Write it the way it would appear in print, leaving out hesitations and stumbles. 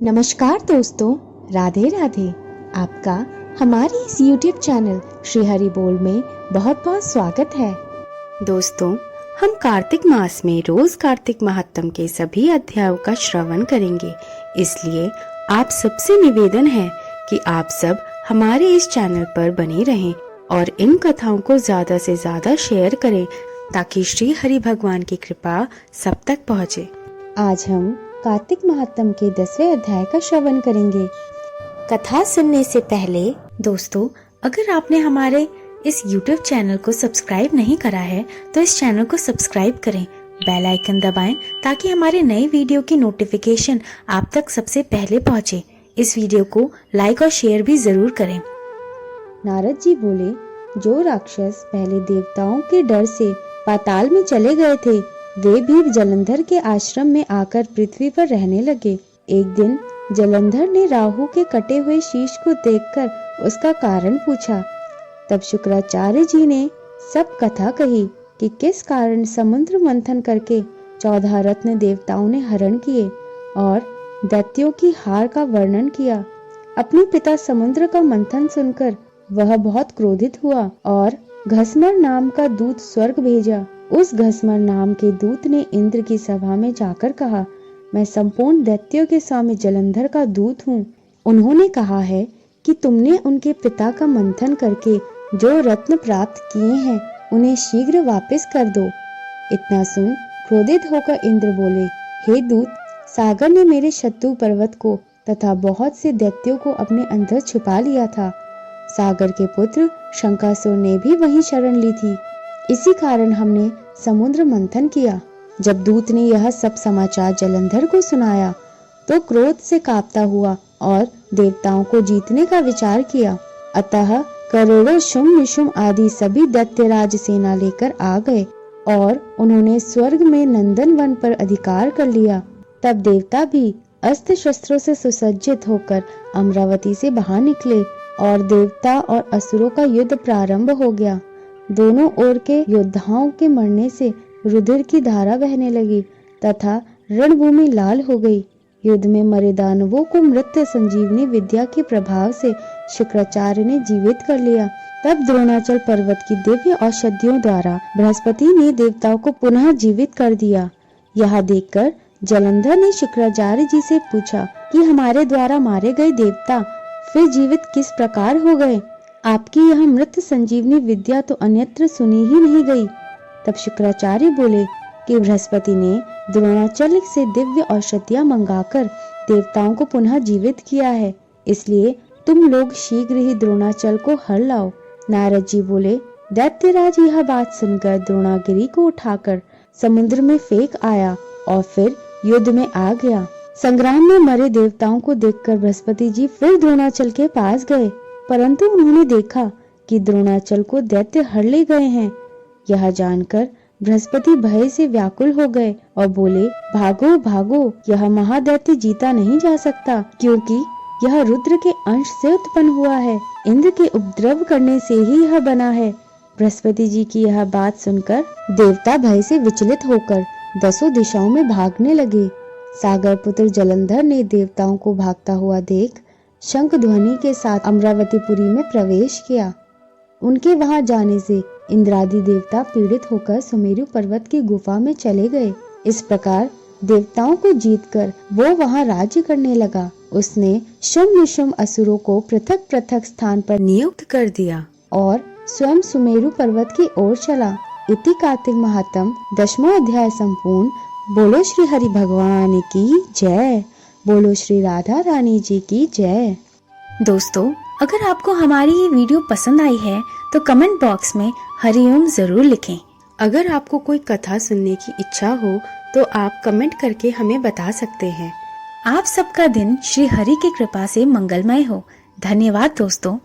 नमस्कार दोस्तों, राधे राधे। आपका हमारे इस YouTube चैनल श्री हरि बोल में बहुत बहुत स्वागत है। दोस्तों, हम कार्तिक मास में रोज कार्तिक महात्म के सभी अध्यायों का श्रवण करेंगे। इसलिए आप सबसे निवेदन है कि आप सब हमारे इस चैनल पर बने रहें और इन कथाओं को ज्यादा से ज्यादा शेयर करें ताकि श्री हरि भगवान की कृपा सब तक पहुँचे। आज हम कार्तिक महात्म के 10वें अध्याय का श्रवण करेंगे। कथा सुनने से पहले दोस्तों, अगर आपने हमारे इस YouTube चैनल को सब्सक्राइब नहीं करा है तो इस चैनल को सब्सक्राइब करें, बेल आइकन दबाएं ताकि हमारे नए वीडियो की नोटिफिकेशन आप तक सबसे पहले पहुंचे। इस वीडियो को लाइक और शेयर भी जरूर करें। नारद जी बोले, जो राक्षस पहले देवताओं के डर से पाताल में चले गए थे वे भी जलंधर के आश्रम में आकर पृथ्वी पर रहने लगे। एक दिन जलंधर ने राहु के कटे हुए शीश को देखकर उसका कारण पूछा। तब शुक्राचार्य जी ने सब कथा कही कि किस कारण समुद्र मंथन करके 14 रत्न देवताओं ने हरण किए और दैत्यों की हार का वर्णन किया। अपने पिता समुद्र का मंथन सुनकर वह बहुत क्रोधित हुआ और घसमर नाम का दूत स्वर्ग भेजा। उस घसमर नाम के दूत ने इंद्र की सभा में जाकर कहा, मैं संपूर्ण दैत्यों के स्वामी जलंधर का दूत हूँ। उन्होंने कहा है कि तुमने उनके पिता का मंथन करके जो रत्न प्राप्त किए हैं उन्हें शीघ्र वापस कर दो। इतना सुन क्रोधित होकर इंद्र बोले, हे दूत, सागर ने मेरे शत्रु पर्वत को तथा बहुत से दैत्यों को अपने अंदर छिपा लिया था। सागर के पुत्र शंकासुर ने भी वहीं शरण ली थी। इसी कारण हमने समुद्र मंथन किया। जब दूत ने यह सब समाचार जलंधर को सुनाया तो क्रोध से कांपता हुआ और देवताओं को जीतने का विचार किया। अतः करोड़ों शुम निशुम आदि सभी दैत्यराज सेना लेकर आ गए और उन्होंने स्वर्ग में नंदन वन पर अधिकार कर लिया। तब देवता भी अस्त्र शस्त्रों से सुसज्जित होकर अमरावती से बाहर निकले और देवता और असुरों का युद्ध प्रारंभ हो गया। दोनों ओर के योद्धाओं के मरने से रुधिर की धारा बहने लगी तथा रणभूमि लाल हो गई। युद्ध में मरे दानवों को मृत्यु संजीवनी विद्या के प्रभाव से शुक्राचार्य ने जीवित कर लिया। तब द्रोणाचल पर्वत की दिव्य औषधियों द्वारा बृहस्पति ने देवताओं को पुनः जीवित कर दिया। यह देखकर जलंधर ने शुक्राचार्य जी से पूछा कि हमारे द्वारा मारे गए देवता फिर जीवित किस प्रकार हो गए? आपकी यह मृत संजीवनी विद्या तो अन्यत्र सुनी ही नहीं गई। तब शुक्राचार्य बोले कि बृहस्पति ने द्रोणाचल से दिव्य औषधियां मंगाकर देवताओं को पुनः जीवित किया है, इसलिए तुम लोग शीघ्र ही द्रोणाचल को हर लाओ। नारद जी बोले, दैत्यराज यह बात सुनकर द्रोणागिरी को उठाकर समुद्र में फेंक आया और फिर युद्ध में आ गया। संग्राम में मरे देवताओं को देखकर बृहस्पति जी फिर द्रोणाचल के पास गए, परंतु उन्होंने देखा कि द्रोणाचल को दैत्य हर ले गए हैं। यह जानकर बृहस्पति भय से व्याकुल हो गए और बोले, भागो भागो, यह महादैत्य जीता नहीं जा सकता क्योंकि यह रुद्र के अंश से उत्पन्न हुआ है। इंद्र के उपद्रव करने से ही यह बना है। बृहस्पति जी की यह बात सुनकर देवता भय से विचलित होकर 10 दिशाओं में भागने लगे। सागर पुत्र जलंधर ने देवताओं को भागता हुआ देख शंख ध्वनि के साथ अमरावतीपुरी में प्रवेश किया। उनके वहां जाने से इंद्रादि देवता पीड़ित होकर सुमेरु पर्वत की गुफा में चले गए। इस प्रकार देवताओं को जीतकर वो वहां राज्य करने लगा। उसने शुम निशुम असुरों को पृथक पृथक स्थान पर नियुक्त कर दिया और स्वयं सुमेरु पर्वत की ओर चला। इति कार्तिक महात्म 10वां अध्याय संपूर्ण। बोलो श्री हरि भगवान की जय। बोलो श्री राधा रानी जी की जय। दोस्तों, अगर आपको हमारी ये वीडियो पसंद आई है तो कमेंट बॉक्स में हरिओम जरूर लिखें। अगर आपको कोई कथा सुनने की इच्छा हो तो आप कमेंट करके हमें बता सकते हैं। आप सबका दिन श्री हरि की कृपा से मंगलमय हो। धन्यवाद दोस्तों।